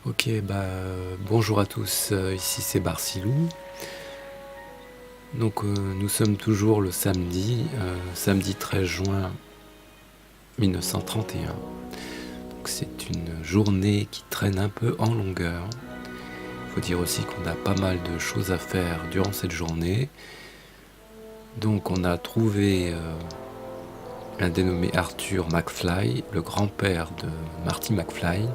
Ok, bonjour à tous, ici c'est Barcilou. Donc nous sommes toujours le samedi 13 juin 1931. Donc c'est une journée qui traîne un peu en longueur. Il faut dire aussi qu'on a pas mal de choses à faire durant cette journée. Donc on a trouvé un dénommé Arthur McFly, le grand-père de Marty McFly,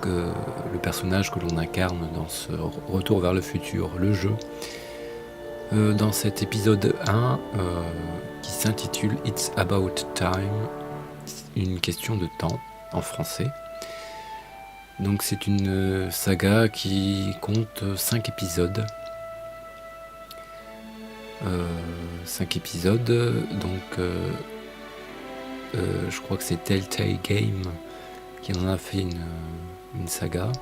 le personnage que l'on incarne dans ce Retour vers le futur, le jeu. Dans cet épisode 1 qui s'intitule It's About Time, une question de temps en français. Donc c'est une saga qui compte 5 épisodes. 5 épisodes, donc je crois que c'est Telltale Game qui en a fait une saga.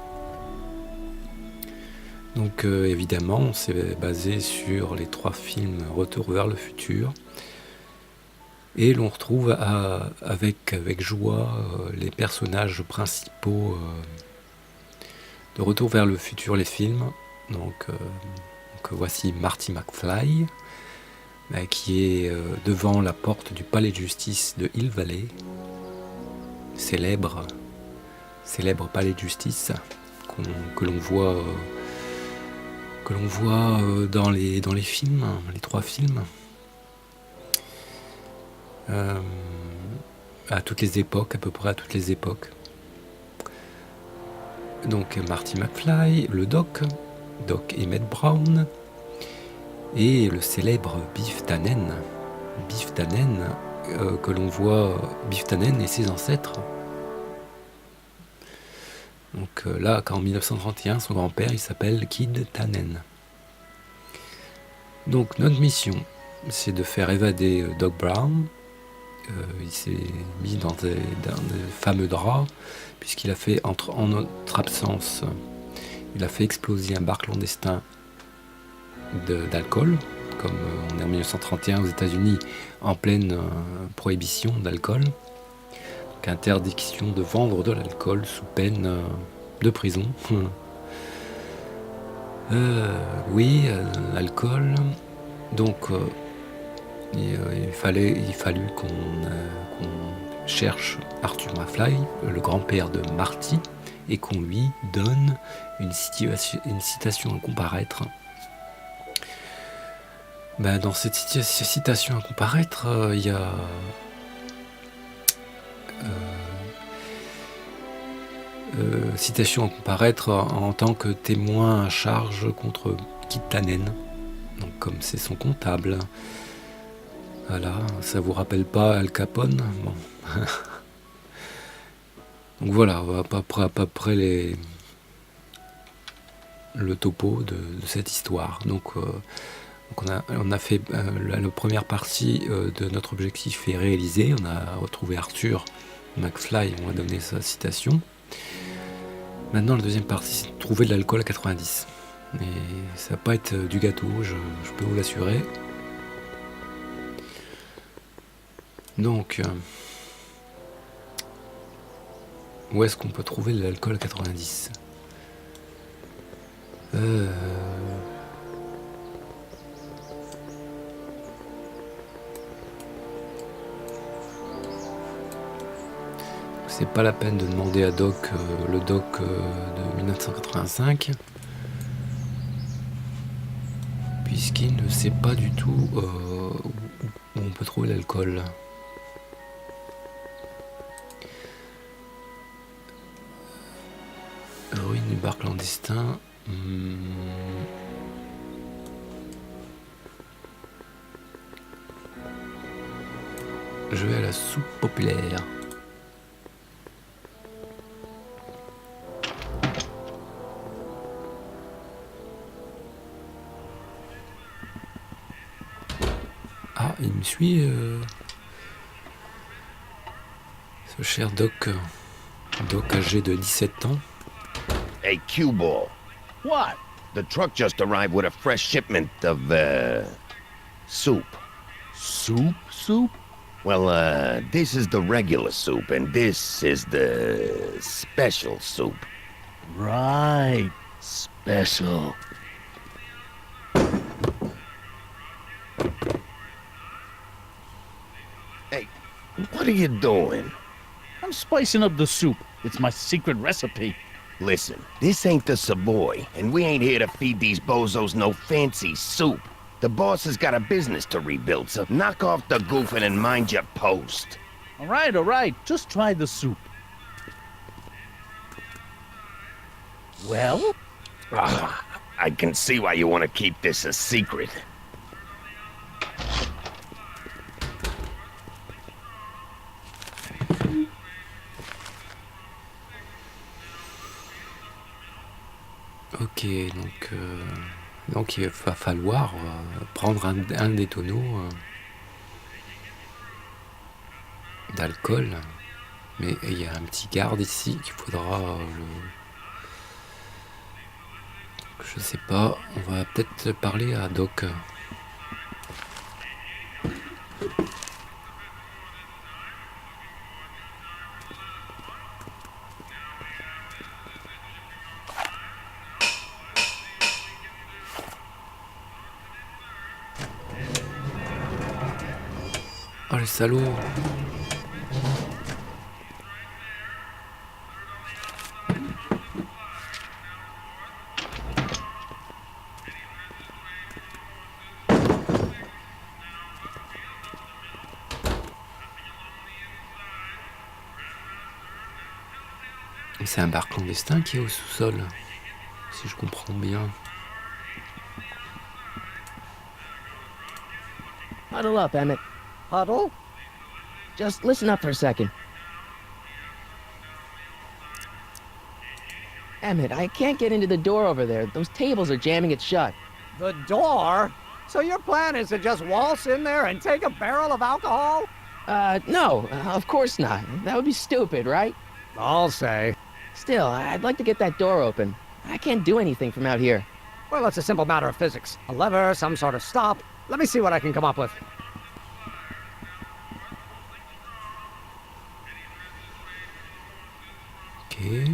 Donc évidemment, c'est basé sur les 3 films Retour vers le futur. Et l'on retrouve avec joie les personnages principaux de Retour vers le futur, les films. Donc voici Marty McFly, qui est devant la porte du palais de justice de Hill Valley, célèbre palais de justice que l'on voit dans les films, les 3 films, à toutes les époques, à peu près à toutes les époques. Donc Marty McFly, le Doc Emmett Brown, et le célèbre Biff Tannen. Biff Tannen, que l'on voit, Biff Tannen et ses ancêtres. Donc là, qu'en 1931, son grand-père, il s'appelle Kid Tannen. Donc notre mission, c'est de faire évader Doc Brown. Il s'est mis dans des fameux draps, puisqu'il a fait, en notre absence, il a fait exploser un bar clandestin d'alcool, comme on est en 1931 aux États-Unis, en pleine prohibition d'alcool. Donc interdiction de vendre de l'alcool sous peine de prison. L'alcool. Donc il fallut qu'on cherche Arthur McFly, le grand-père de Marty, et qu'on lui donne une citation à comparaître. Dans cette citation à comparaître, il y a citation à comparaître en tant que témoin à charge contre Kid Tannen. Donc comme c'est son comptable. Voilà, ça vous rappelle pas Al Capone? Bon. Donc voilà, à peu près le topo de cette histoire. Donc on a fait la première partie de notre objectif est réalisée. On a retrouvé Arthur McFly, on a donné sa citation. Maintenant, la deuxième partie, c'est de trouver de l'alcool à 90. Et ça va pas être du gâteau, je peux vous l'assurer. Donc, où est-ce qu'on peut trouver de l'alcool à 90 ? C'est pas la peine de demander à le Doc de 1985, puisqu'il ne sait pas du tout où on peut trouver l'alcool. Ruine du bar clandestin. Je vais à la soupe populaire. Ah, il me suit, ce cher Doc âgé de 17 ans. Hey, Q-Ball. What? The truck just arrived with a fresh shipment of, soup. Soup? Well, this is the regular soup, and this is the special soup. Right. Special. Hey, what are you doing? I'm spicing up the soup. It's my secret recipe. Listen, this ain't the Savoy, and we ain't here to feed these bozos no fancy soup. The boss has got a business to rebuild, so knock off the goofing and mind your post. All right. Just try the soup. Well? I can see why you want to keep this a secret. Ok, donc il va falloir prendre un des tonneaux d'alcool. Mais il y a un petit garde ici qu'il faudra je sais pas, on va peut-être parler à Doc. Oh le salaud! C'est un bar clandestin qui est au sous-sol, si je comprends bien. Huddle up, Emmett. Huddle? Just listen up for a second. Emmett, I can't get into the door over there. Those tables are jamming it shut. The door? So your plan is to just waltz in there and take a barrel of alcohol? No, of course not. That would be stupid, right? I'll say. Still, I'd like to get that door open. I can't do anything from out here. Well, it's a simple matter of physics. A lever, some sort of stop. Let me see what I can come up with. Ok.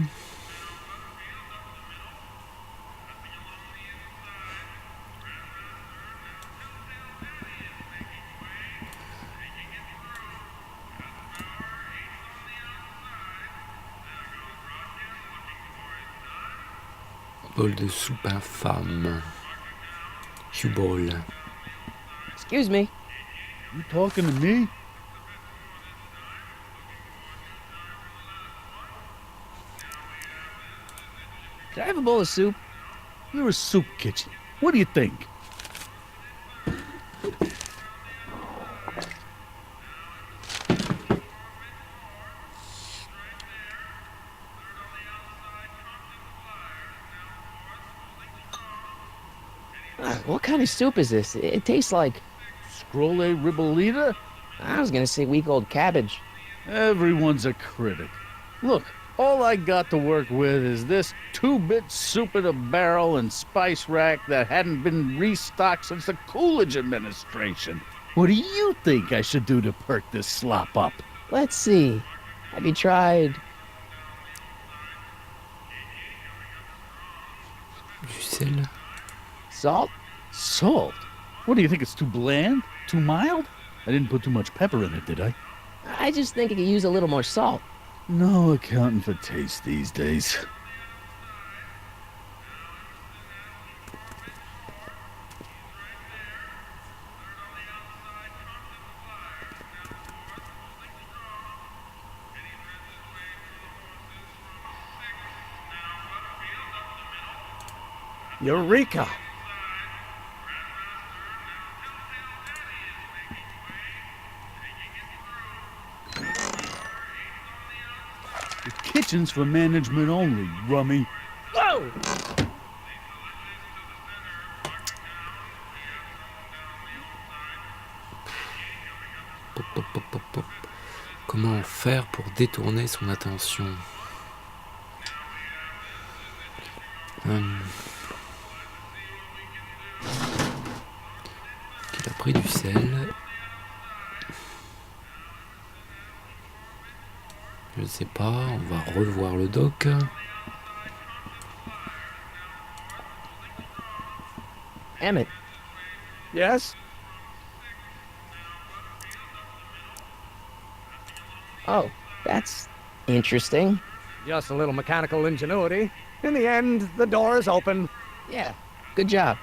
Bol de soupe infâme. Q-ball. Excuse me. You talking to me? Could I have a bowl of soup? You're a soup kitchen. What do you think? What kind of soup is this? It tastes like... Scrolle ribolita? I was gonna say week-old cabbage. Everyone's a critic. Look, all I got to work with is this 2-bit soup in a barrel and spice rack that hadn't been restocked since the Coolidge administration. What do you think I should do to perk this slop up? Let's see. Have you tried... Du sel. salt? Salt? What do you think, it's too bland? Too mild? I didn't put too much pepper in it, did I? I just think it could use a little more salt. No accounting for taste these days. Eureka! The kitchen's for management only, rummy. Whoa! Pop, pop, pop, pop, pop. Comment faire pour détourner son attention? Il a pris du sel. Je sais pas, on va revoir le doc. Emmett, Yes? oh, that's interesting. Just a little mechanical ingenuity. In the end, the door is open. Yeah, good job.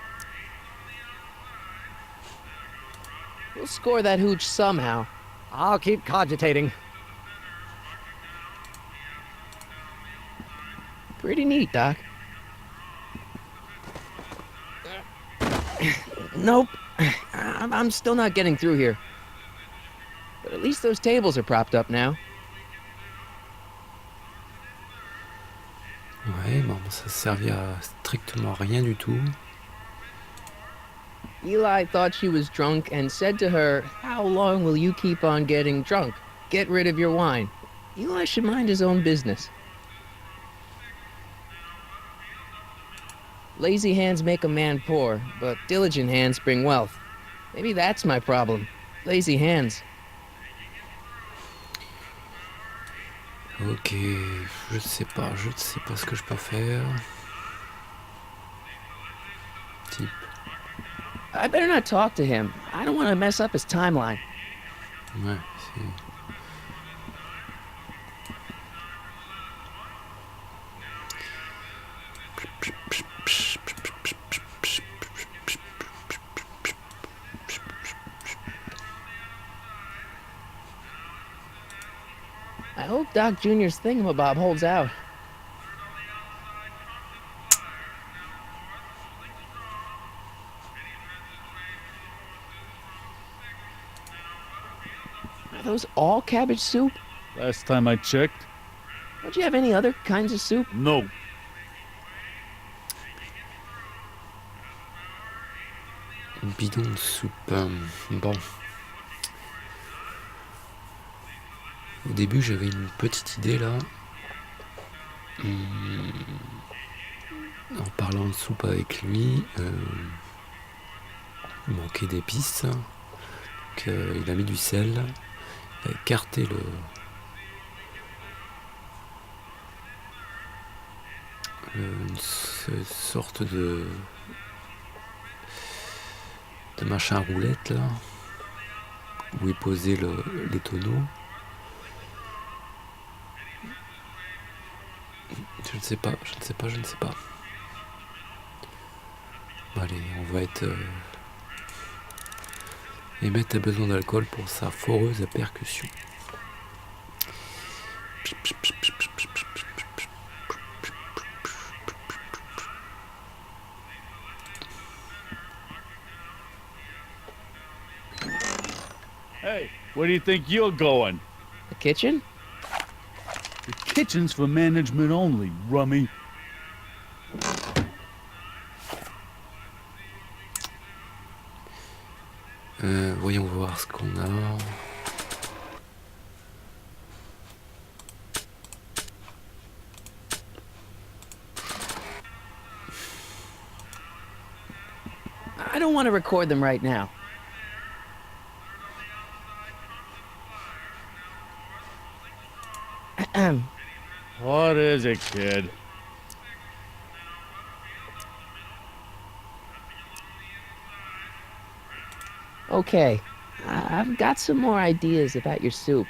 We'll score that hooch somehow. I'll keep cogitating. Pretty neat, Doc. Nope. I'm still not getting through here. But at least those tables are propped up now. Ouais, bon, ça servait à strictement rien du tout. Eli thought she was drunk and said to her, "How long will you keep on getting drunk? Get rid of your wine." Eli should mind his own business. Lazy hands make a man poor, but diligent hands bring wealth. Maybe that's my problem. Lazy hands. Ok, je ne sais pas ce que je peux faire. Type. I better not talk to him. I don't want to mess up his timeline. Ouais, c'est... I hope Doc Jr.'s thingamabob holds out. Are those all cabbage soup? Last time I checked, Don't you have any other kinds of soup? no. Une bidon de soupe. Bon. Au début, j'avais une petite idée là. En parlant de soupe avec lui, il manquait d'épices. Donc, il a mis du sel. Il a écarté une sorte de machin roulette là, où est posé les tonneaux. Je ne sais pas. Allez, on va être... Emmett a besoin d'alcool pour sa foreuse à percussion. Hey, where do you think you're going? The kitchen? The kitchen's for management only, rummy. Voyons voir ce qu'on a. I don't want to record them right now. What is it, kid? Okay, I've got some more ideas about your soup.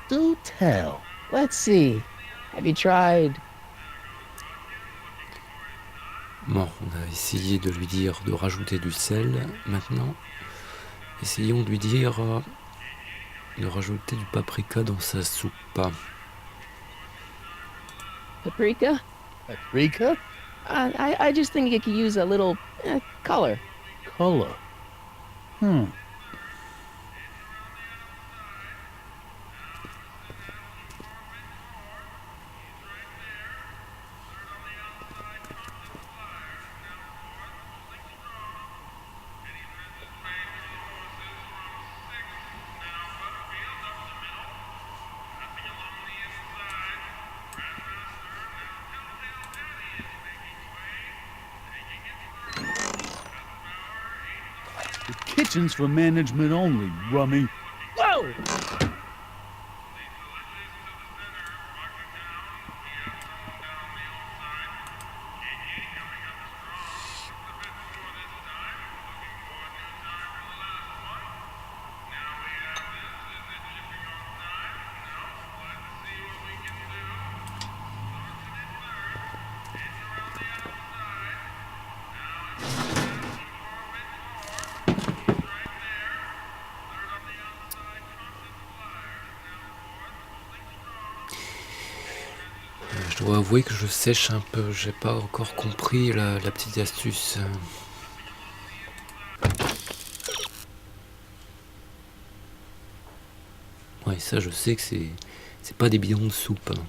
Do tell. Let's see. Have you tried? Bon, on a essayé de lui dire de rajouter du sel. Maintenant, essayons de lui dire de rajouter du paprika dans sa soupe. Paprika? Paprika? I just think you could use a little color. Color. The kitchen's for management only, rummy. Whoa! Faut avouer que je sèche un peu, j'ai pas encore compris la petite astuce. Ouais, ça je sais que c'est pas des bidons de soupe. Hein.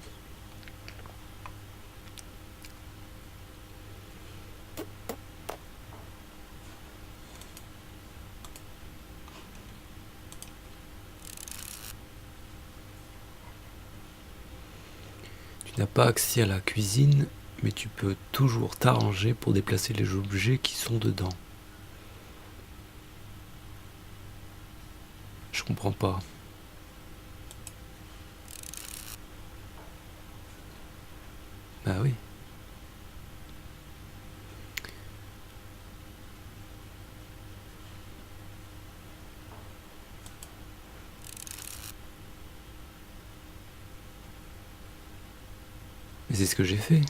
Tu n'as pas accès à la cuisine, mais tu peux toujours t'arranger pour déplacer les objets qui sont dedans. Je comprends pas. Bah oui. Mais c'est ce que j'ai fait.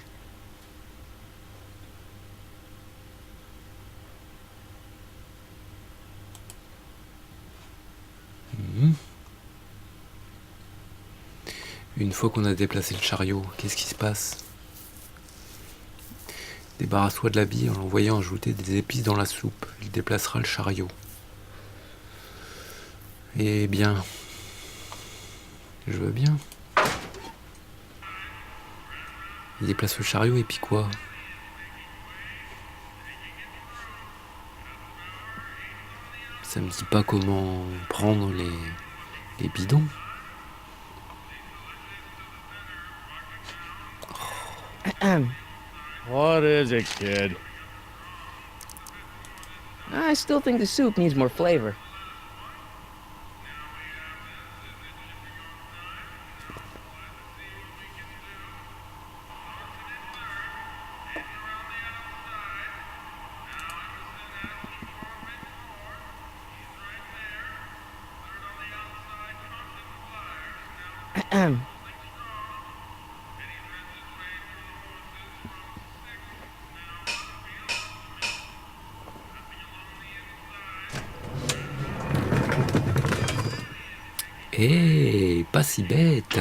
Une fois qu'on a déplacé le chariot, qu'est-ce qui se passe? Débarrasse-toi de l'habit en l'envoyant ajouter des épices dans la soupe. Il déplacera le chariot. Eh bien, je veux bien. Il déplace le chariot et puis quoi? Ça me dit pas comment prendre les bidons. What is it, kid? I still think the soup needs more flavor. Eh, pas si bête.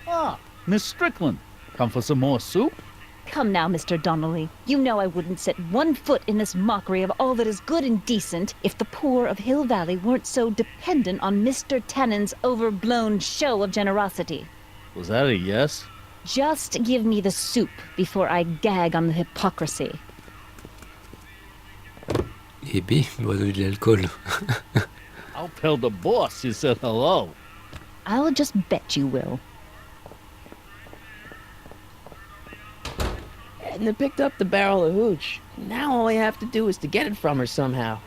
Ah, Miss Strickland. Come for some more soup? Come now, Mr. Donnelly. You know I wouldn't set one foot in this mockery of all that is good and decent if the poor of Hill Valley weren't so dependent on Mr. Tennant's overblown show of generosity. Was that a yes? Just give me the soup before I gag on the hypocrisy. Eh bien, bois-nous de l'alcool. I'll tell the boss you said hello. I'll just bet you will. Edna picked up the barrel of hooch. Now all I have to do is to get it from her somehow.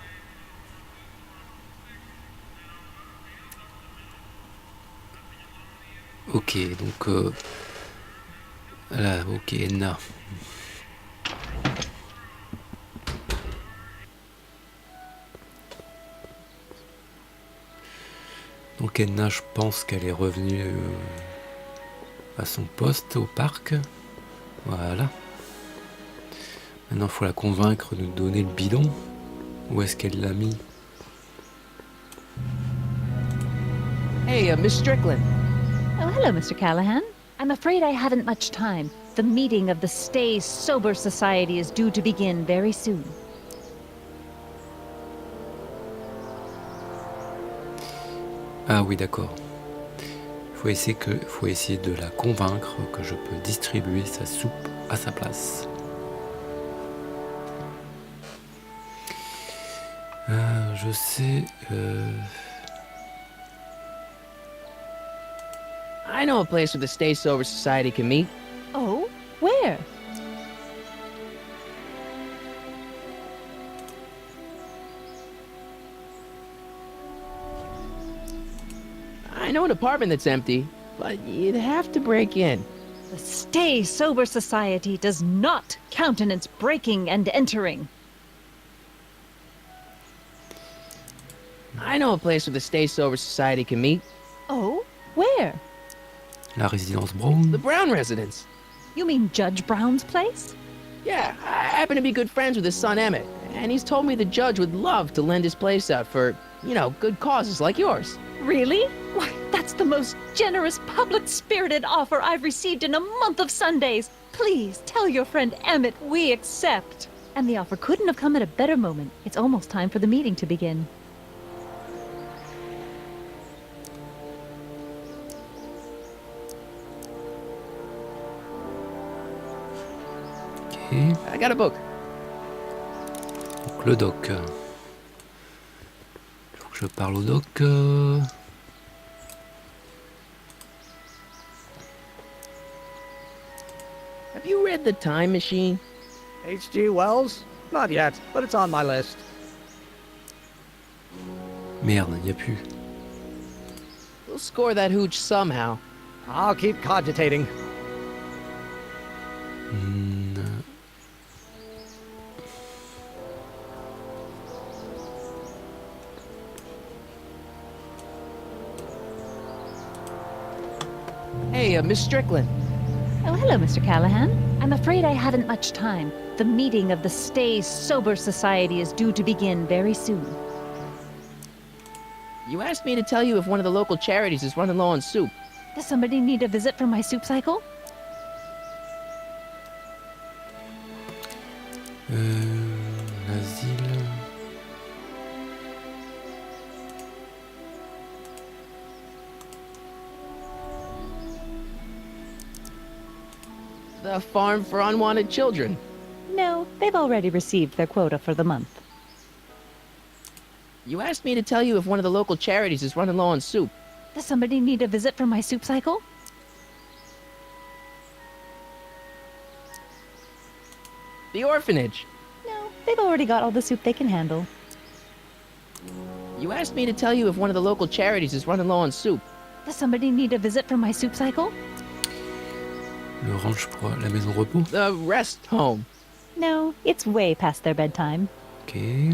Ok, donc... Voilà, ok, Edna. Donc Edna, je pense qu'elle est revenue à son poste au parc. Voilà. Maintenant, il faut la convaincre de donner le bidon. Où est-ce qu'elle l'a mis? Hey, Miss Strickland. Oh, hello, Mr. Callahan. I'm afraid I haven't much time. The meeting of the Stay Sober Society is due to begin very soon. Ah oui, d'accord. Faut essayer de la convaincre que je peux distribuer sa soupe à sa place. Je sais... I know a place where the Stay Sober Society can meet. Oh, where? I know an apartment that's empty, but you'd have to break in. The Stay Sober Society does not countenance breaking and entering. I know a place where the Stay Sober Society can meet. Oh, where? La résidence Brown. The Brown residence. You mean Judge Brown's place? Yeah, I happen to be good friends with his son Emmett, and he's told me the judge would love to lend his place out for, you know, good causes like yours. Really? Why, that's It's the most generous, public-spirited offer I've received in a month of Sundays. Please tell your friend Emmett we accept. And the offer couldn't have come at a better moment. It's almost time for the meeting to begin. Ok. I got a book. Donc le doc. Il faut que je parle au doc. Have you read The Time Machine? H.G. Wells? Not yet, but it's on my list. Merde, il n'y a plus. We'll score that hooch somehow. I'll keep cogitating. Hmm, Hey, Miss Strickland. Oh, hello, Mr. Callahan. I'm afraid I haven't much time. The meeting of the Stay Sober Society is due to begin very soon. You asked me to tell you if one of the local charities is running low on soup. Does somebody need a visit from my soup cycle? L'asile. The Farm for Unwanted Children. No, they've already received their quota for the month. You asked me to tell you if one of the local charities is running low on soup. Does somebody need a visit from my soup cycle? The orphanage. No, they've already got all the soup they can handle. You asked me to tell you if one of the local charities is running low on soup. Does somebody need a visit from my soup cycle? Le ranch pour la maison de repos. The rest home. No, it's way past their bedtime. Ok.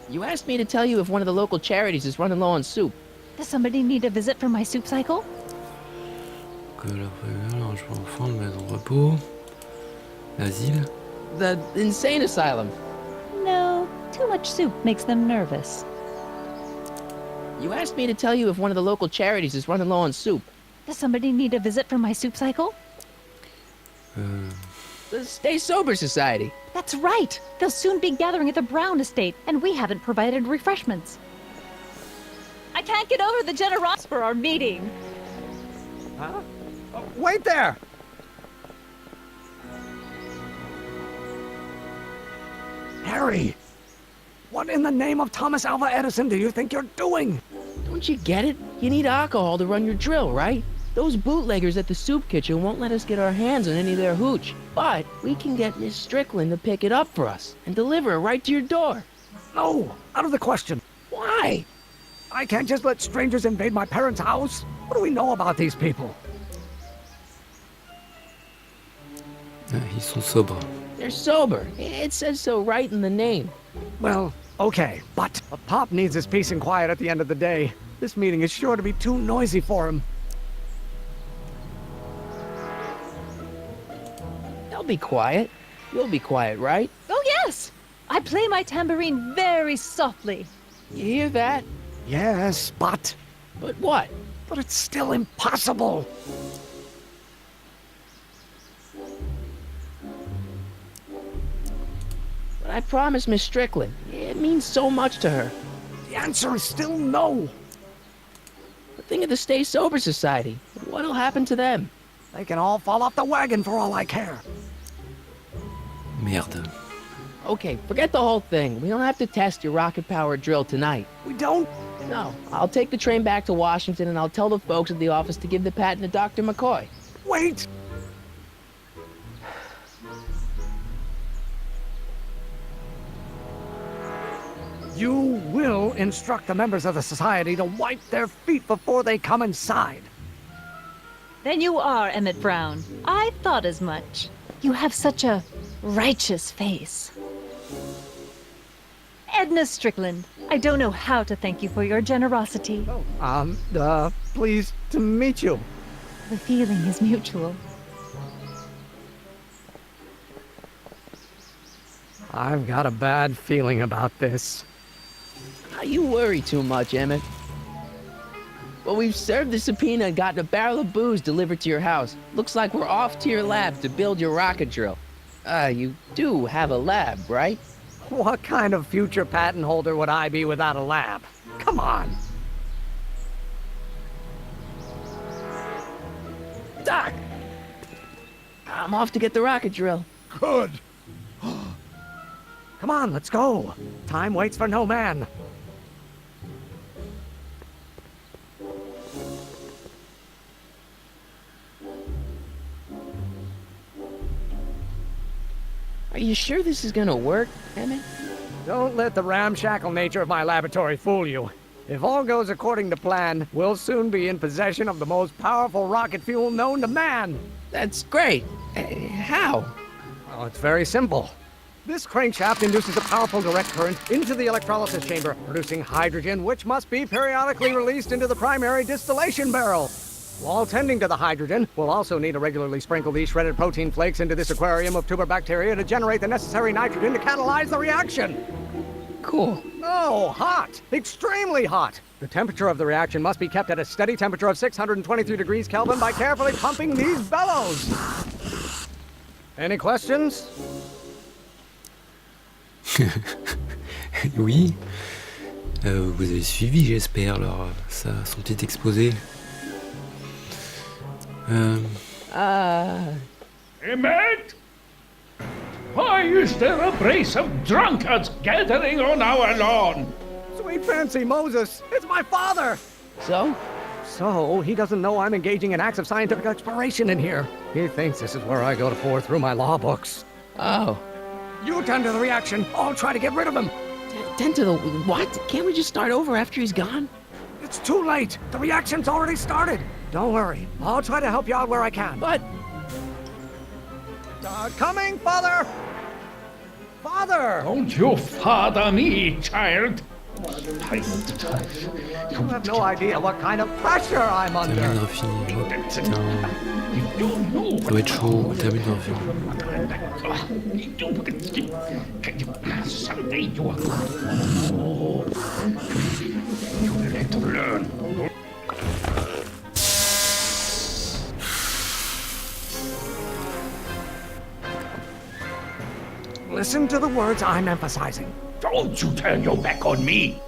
You asked me to tell you if one of the local charities is running low on soup. Does somebody need a visit from my soup cycle? Que la première, ranch pour enfants, la maison de repos. L'asile. The insane asylum. No, too much soup makes them nervous. You asked me to tell you if one of the local charities is running low on soup. Does somebody need a visit from my soup cycle? The Stay Sober Society. That's right! They'll soon be gathering at the Brown estate, and we haven't provided refreshments. I can't get over the generosity for our meeting. Huh? Oh, wait there! Harry! What in the name of Thomas Alva Edison do you think you're doing? Don't you get it? You need alcohol to run your drill, right? Those bootleggers at the soup kitchen won't let us get our hands on any of their hooch. But we can get Miss Strickland to pick it up for us and deliver it right to your door. No, out of the question. Why? I can't just let strangers invade my parents' house. What do we know about these people? Ah, ils sont sobres. They're sober. It says so right in the name. Well, okay, but a Pop needs his peace and quiet at the end of the day. This meeting is sure to be too noisy for him. They'll be quiet. You'll be quiet, right? Oh, yes! I play my tambourine very softly. You hear that? Yes, but But what? it's still impossible. But I promised Miss Strickland. It means so much to her. The answer is still no. But think of the Stay Sober Society. What'll happen to them? They can all fall off the wagon for all I care. Merde. Okay, forget the whole thing. We don't have to test your rocket-powered drill tonight. We don't? No, I'll take the train back to Washington and I'll tell the folks at the office to give the patent to Dr. McCoy. Wait! You will instruct the members of the society to wipe their feet before they come inside. Then you are Emmett Brown. I thought as much. You have such a righteous face. Edna Strickland, I don't know how to thank you for your generosity. Pleased to meet you. The feeling is mutual. I've got a bad feeling about this. You worry too much, Emmett. Well, we've served the subpoena and gotten a barrel of booze delivered to your house. Looks like we're off to your lab to build your rocket drill. You do have a lab, right? What kind of future patent holder would I be without a lab? Come on. Doc! I'm off to get the rocket drill. Good. Come on, let's go. Time waits for no man. Are you sure this is gonna work, Emmett? Don't let the ramshackle nature of my laboratory fool you. If all goes according to plan, we'll soon be in possession of the most powerful rocket fuel known to man. That's great. How? Oh, it's very simple. This crankshaft induces a powerful direct current into the electrolysis chamber, producing hydrogen, which must be periodically released into the primary distillation barrel. While tending to the hydrogen, we'll also need to regularly sprinkle these shredded protein flakes into this aquarium of tuber bacteria to generate the necessary nitrogen to catalyze the reaction. Cool. Oh, hot! Extremely hot! The temperature of the reaction must be kept at a steady temperature of 623 degrees Kelvin by carefully pumping these bellows. Any questions? Oui. Vous avez suivi, j'espère, son petit exposé. Emmett? Why is there a brace of drunkards gathering on our lawn? Sweet fancy Moses, it's my father! So? So, he doesn't know I'm engaging in acts of scientific exploration in here. He thinks this is where I go to pore through my law books. Oh. You tend to the reaction, I'll try to get rid of him. Tend to the what? Can't we just start over after he's gone? It's too late. The reaction's already started. Don't worry, I'll try to help you out where I can. But... Coming, Father! Father! Don't you father me, child! You have no idea what kind of pressure I'm Termine under. d'infini. Oh putain. You don't know Ça va être chaud. Termine d'infini. Someday you are you let learn. Listen to the words I'm emphasizing. Don't you turn your back on me!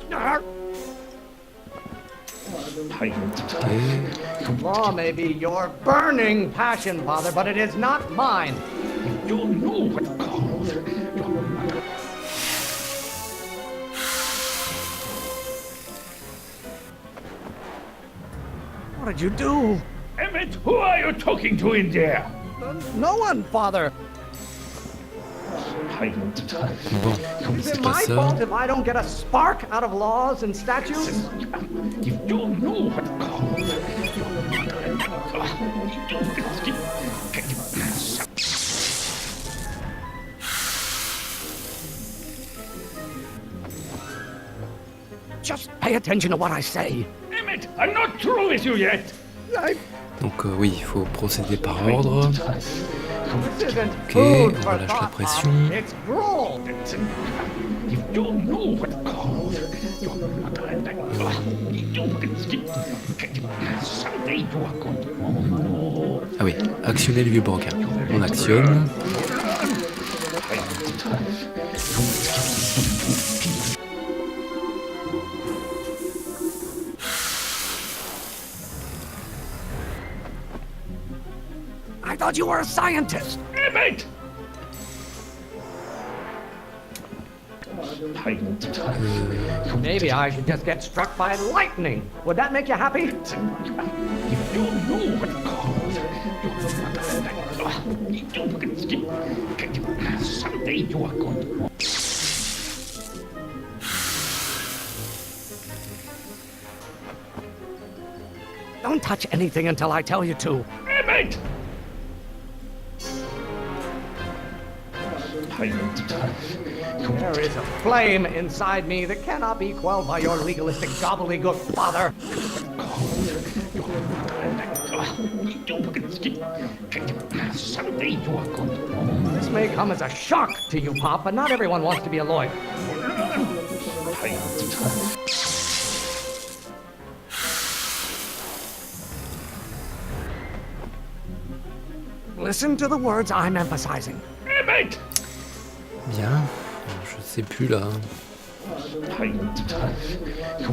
Law may be your burning passion, Father, but it is not mine. You know what called What did you do? Emmett, who are you talking to in there? No one, Father. Bon, Is c'est it pas my ça. fault if I don't get a spark out of laws and statutes? You don't know what called Just pay attention to what I say. Emmett, I'm not through with you yet! Donc oui, il faut procéder par ordre. This isn't Ok, food on for relâche la thought, pression. Pop. It's gruel. You don't know what called someday you are going Ah oui, actionner le vieux brancard. On actionne. I thought you were a scientist. Emmett! Maybe I should just get struck by lightning. Would that make you happy? You don't know what called someday you are going Don't touch anything until I tell you to. Emmett! There is a flame inside me that cannot be quelled by your legalistic gobbledygook, Father. Someday you are going This may come as a shock to you, Pop, but not everyone wants to be a lawyer. Listen to the words I'm emphasizing. Hey, mate! Bien. Je sais plus là.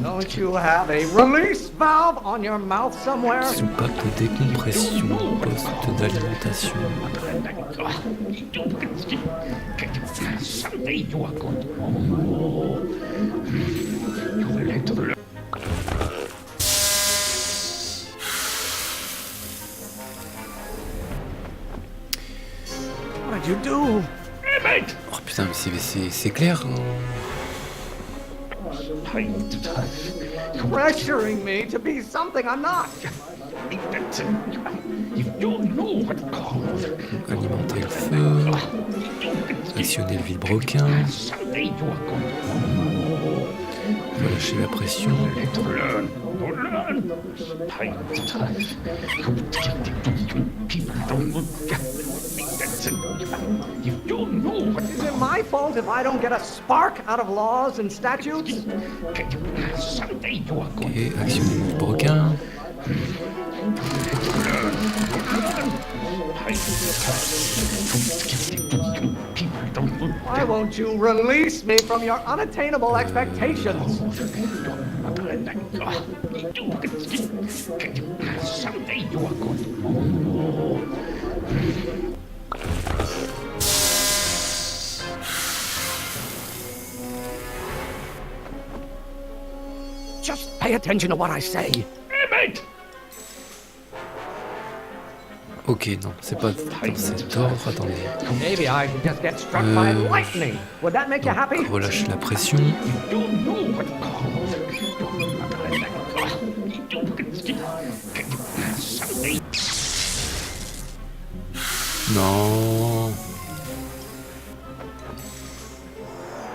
Don't you have a release valve on your mouth somewhere? Soupape de décompression, poste d'alimentation. Someday you are going you will enter the What did you do? Hey, mate! Oh putain, mais c'est clair. Hein. Pressuring me to be something I'm not. You don't know what called. Alimenter le feu. Actionner le vilebrequin. Someday you are going Relâcher la pression. to learn. People don't you don't know what Is it my fault if I don't get a spark out of laws and statutes? someday you are going Et actionner le vilebrequin. Why won't you release me from your unattainable expectations? someday you are going Just pay attention to what I say. Hey, mate! Ok, non, c'est pas dans cet ordre. Attendez. Maybe I should just get struck by lightning. Would that make you happy? Relâche la pression. Don't know what called. Someday Non.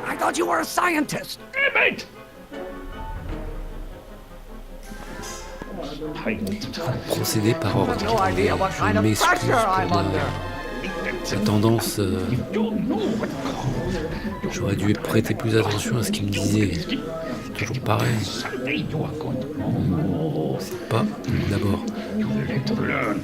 I thought you were a scientist. hey, mate! Procéder par ordre. No idea what kind Je of m'excuse pressure I'm pour under. la tendance. Don't know what called. J'aurais dû prêter plus attention à ce qu'il me disait. Toujours pareil. Someday you are going C'est pas d'abord. to learn.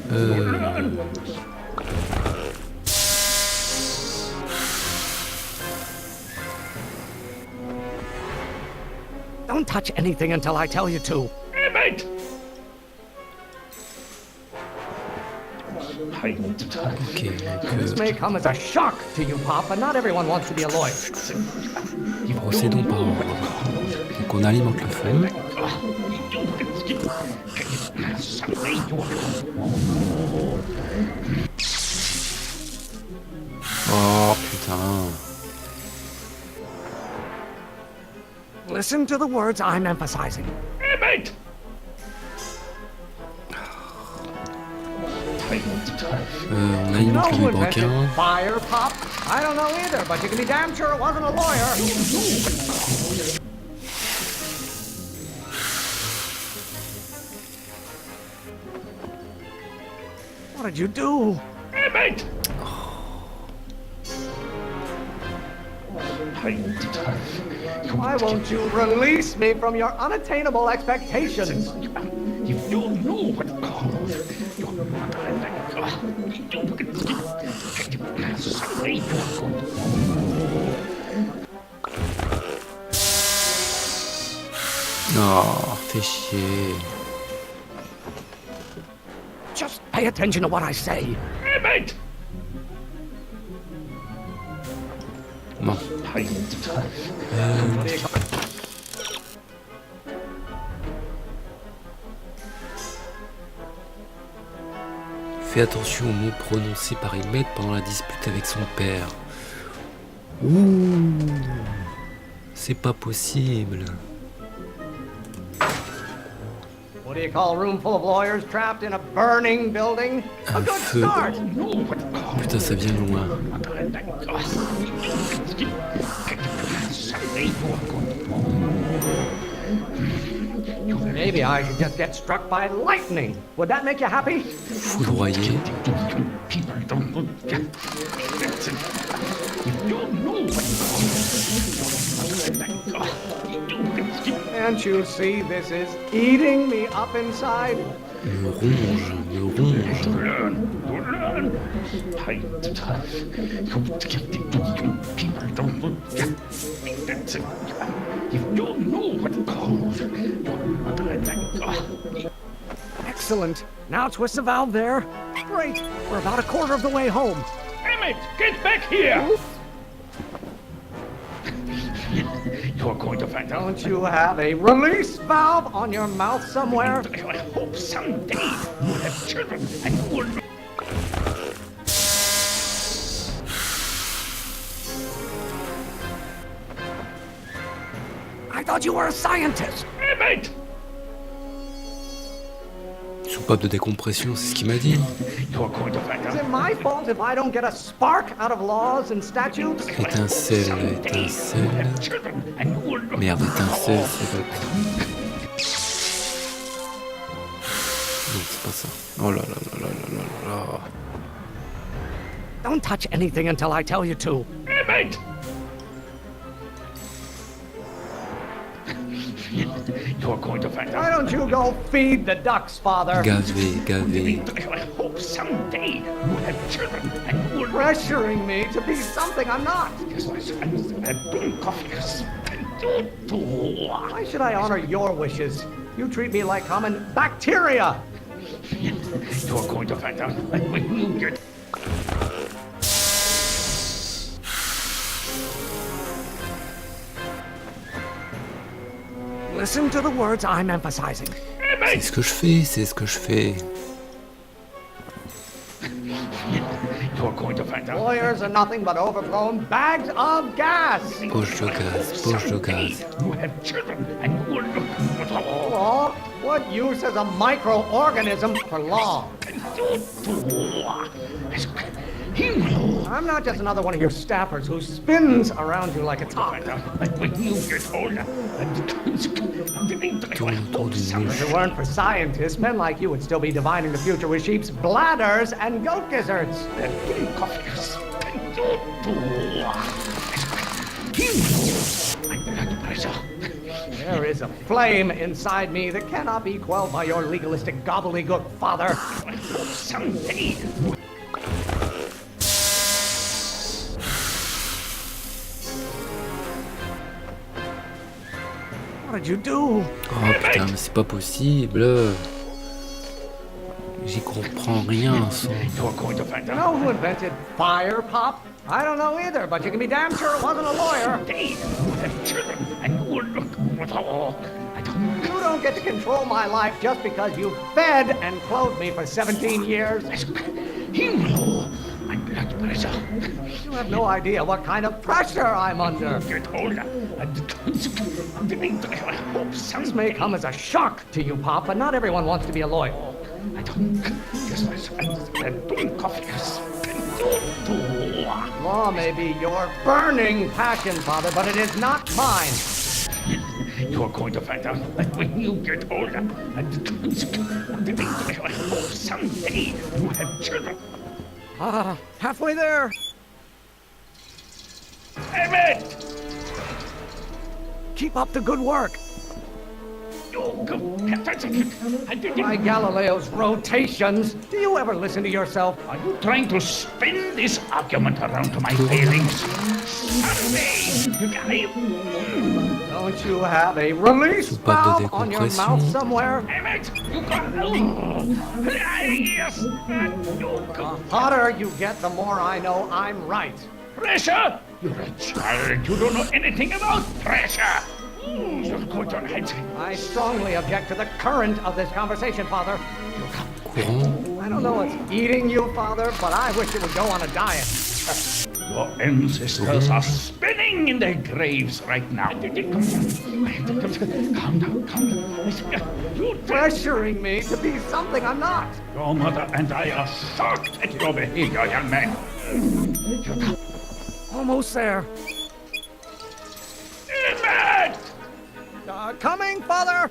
Don't touch anything until I tell you to. Hey, mate! Ok, This donc may come as a shock to you, Pop, but not everyone wants to be a lawyer. procédons par ordre. Donc on alimente le feu. Oh putain. Listen to the words I'm emphasizing. Hey, mate! On You know alimente le who invented vilebrequin. fire, Pop? I don't know either, but you can be damn sure it wasn't a lawyer. What did you do? Hey, mate! Why won't you release me from your unattainable expectations? You don't know what called. Someday you are going Oh, fais chier. Just pay attention to what I say. Hey, mate! Bon. Fais attention aux mots prononcés par Emmett pendant la dispute avec son père. Ouh, c'est pas possible. What do you call a room full of lawyers trapped in a burning building? A Un good feu. start. Putain, ça vient de loin. Maybe I should just get struck by lightning. Would that make you happy? Foudroyer. Can't you see this is eating me up inside? Me ronge, me ronge. Learn. You don't know what called. Excellent. Now twist the valve there. Great. We're about a quarter of the way home. Emmett, get back here! You're going to find out. Don't you have a release valve on your mouth somewhere? I hope someday you'll have children and you will. I thought you were a scientist. Emmett! Soupape de décompression, c'est ce qu'il m'a dit. You're going to find Is out. it my fault if I don't get a spark out of laws and statutes? Étincelle, étincelle. Children and you will. Merde, étincelle, c'est l'autre. Non, c'est pas ça. Oh là là là là là là là. Don't touch anything until I tell you to. Emmett! You're going to find Why out. don't you go feed the ducks, Father? Gavé, gavé. I hope someday you'll have children and you will. Pressuring me to be something I'm not. Yes, my son, and doing coffees. Why should I honor your wishes? You treat me like common bacteria. You're going to find out when you get. Listen to the words I'm emphasizing. C'est ce que je fais, c'est ce que je fais. You're going to find out. Lawyers are nothing but overgrown bags of gas. Poche de gaz, poche de gaz. You have children and you will look. Law? What use is a microorganism for law? I'm not just another one of your staffers who spins around you like a top. When you get older, If it weren't for scientists, men like you would still be divining the future with sheep's bladders and goat gizzards. There is a flame inside me that cannot be quelled by your legalistic gobbledygook, Father. Someday. What did you do? Oh putain, mais c'est pas possible. J'y comprends rien. Son... You're going to find You out. know who invented fire pop? I don't know either, but you can be damn sure it wasn't a lawyer. Someday you have children and you will look. I don't. You don't get to control my life just because you fed and clothed me for 17 years. My blood pressure. You have no idea what kind of pressure I'm under. Get older and I hope This someday. may come as a shock to you, Pop, but not everyone wants to be a lawyer. I don't. Yes, my son. And doing coffees. Law may be your burning passion, Father, but it is not mine. You're going to find out when you get older and I hope someday you have children. Ah, halfway there. Emmett! Keep up the good work. You go. My Galileo's rotations. Do you ever listen to yourself? Are you trying to spin this argument around to my failings? Someday, Don't you have a release Soupape de valve on your décompression. mouth somewhere? Emmett, you got yes. You go. Hotter you get, the more I know I'm right. Pressure? You're a child. You don't know anything about pressure. You're going to hide. I strongly object to the current of this conversation, Father. Courant. I don't know what's eating you, Father, but I wish it would go on a diet. Your ancestors are spinning in their graves right now. Calm down, calm down. You Pressuring me to be something I'm not. Your mother and I are shocked at your behavior, young man. Almost there. Emmett! Coming, Father!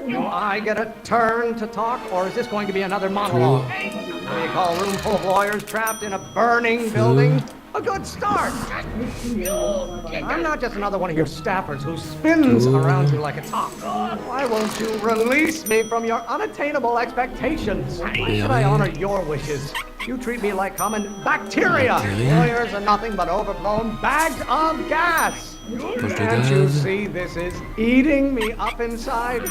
Do I get a turn to talk, or is this going to be another monologue? What do you call a room full of lawyers trapped in a burning building? A good start. I'm not just another one of your staffers who spins around you like a top. Why won't you release me from your unattainable expectations? Why should I honor your wishes? You treat me like common bacteria. Lawyers are nothing but overblown bags of gas. Can't you see this is eating me up inside?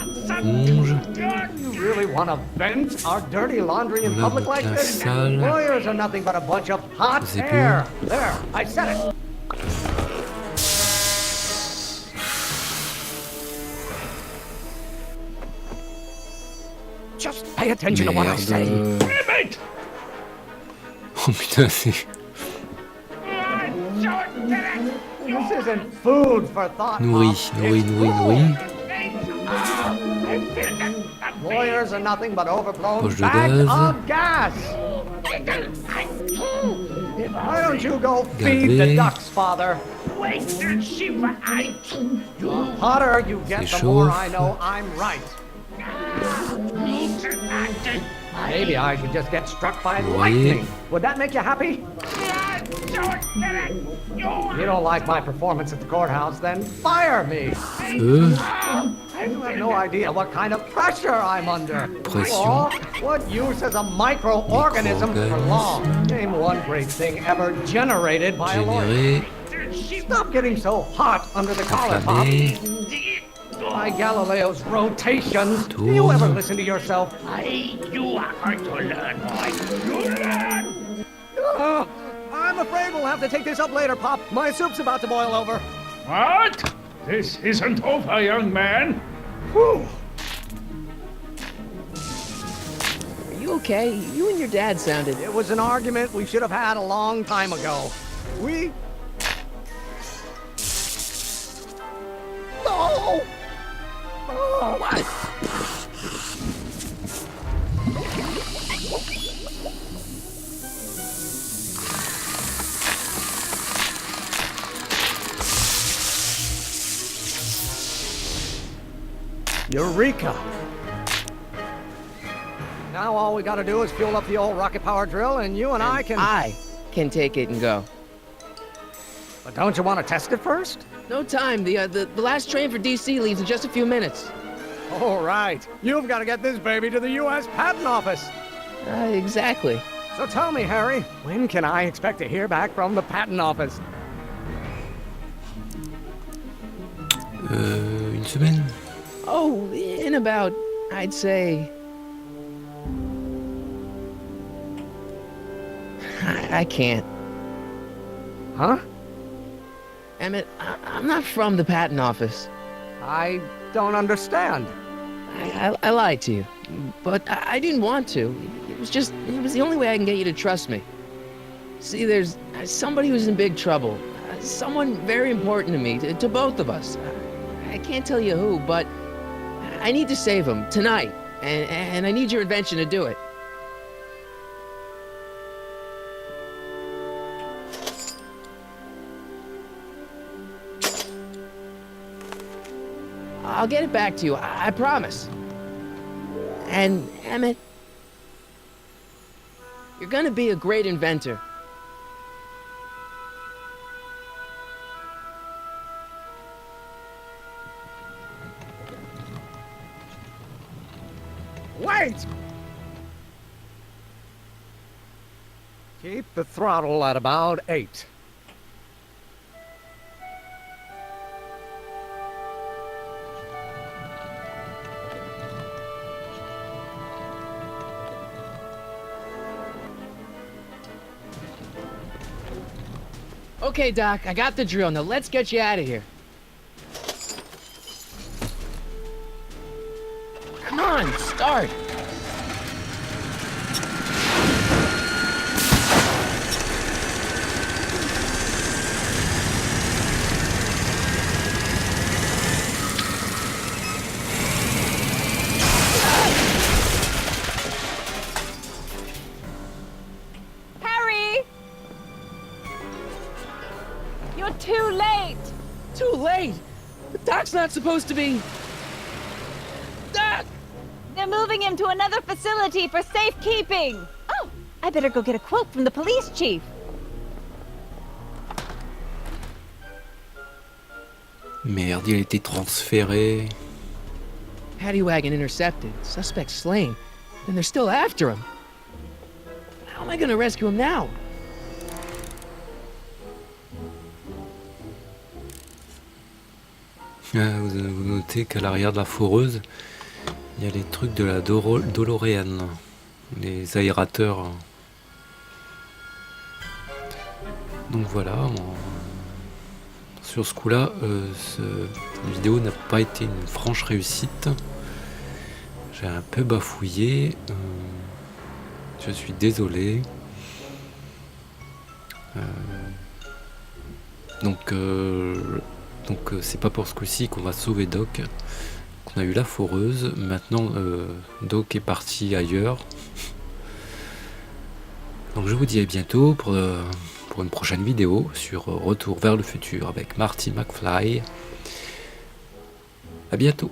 You really want to vent our dirty laundry in public like this? Lawyers are nothing but a bunch of hot air. There, I said it. Just pay attention to what I say. Oh putain, c'est... This isn't food for thought. Nourri. Lawyers are nothing but overblown Poche de bags gaz. of gas. Why don't you go feed the ducks, Father? The hotter you get, the more I know I'm right. Maybe I should just get struck by lightning. Would that make you happy? You don't like my performance at the courthouse, then fire me. You have no idea what kind of pressure I'm under. Law? What use is a microorganism for law? Name one great thing ever generated by a lawyer. Stop getting so hot under the collar, Pop. By Galileo's rotations, do you ever listen to yourself? You are going to learn, boy. You learn. I'm afraid we'll have to take this up later, Pop. My soup's about to boil over. What? This isn't over, young man. Whew. Are you okay? You and your dad sounded... It was an argument we should have had a long time ago. We... No! Oh, what? Eureka! Now all we gotta do is fuel up the old rocket power drill and you and I can take it and go. But don't you want to test it first? No time. The last train for DC leaves in just a few minutes. All right. You've got to get this baby to the U.S. Patent Office. Exactly. So tell me, Harry, when can I expect to hear back from the Patent Office? Une semaine. Oh, in about, I'd say... I can't. Huh? Emmett, I'm not from the patent office. I don't understand. I lied to you, but I didn't want to. It was the only way I can get you to trust me. See, there's somebody who's in big trouble. Someone very important to me, to both of us. I can't tell you who, but I need to save him tonight, and I need your invention to do it. I'll get it back to you, I promise. And, Emmett, you're gonna be a great inventor. Wait! Keep the throttle at about 8. Okay, Doc, I got the drill. Now let's get you out of here. Come on, start. Harry! You're too late! Too late. The Doc's not supposed to be... Doc! They're moving him to another facility for safekeeping! Oh, I better go get a quote from the police chief. Merde, il a été transféré. Paddy wagon intercepted, suspect slain, and they're still after him. How am I gonna rescue him now? Vous notez qu'à l'arrière de la foreuse, il y a les trucs de la DeLorean, les aérateurs. Donc voilà, sur ce coup-là, cette vidéo n'a pas été une franche réussite. J'ai un peu bafouillé. Je suis désolé. Donc c'est pas pour ce coup-ci qu'on va sauver Doc. On a eu la foreuse. Maintenant, Doc est parti ailleurs. Donc je vous dis à bientôt pour une prochaine vidéo sur Retour vers le futur avec Marty McFly. À bientôt.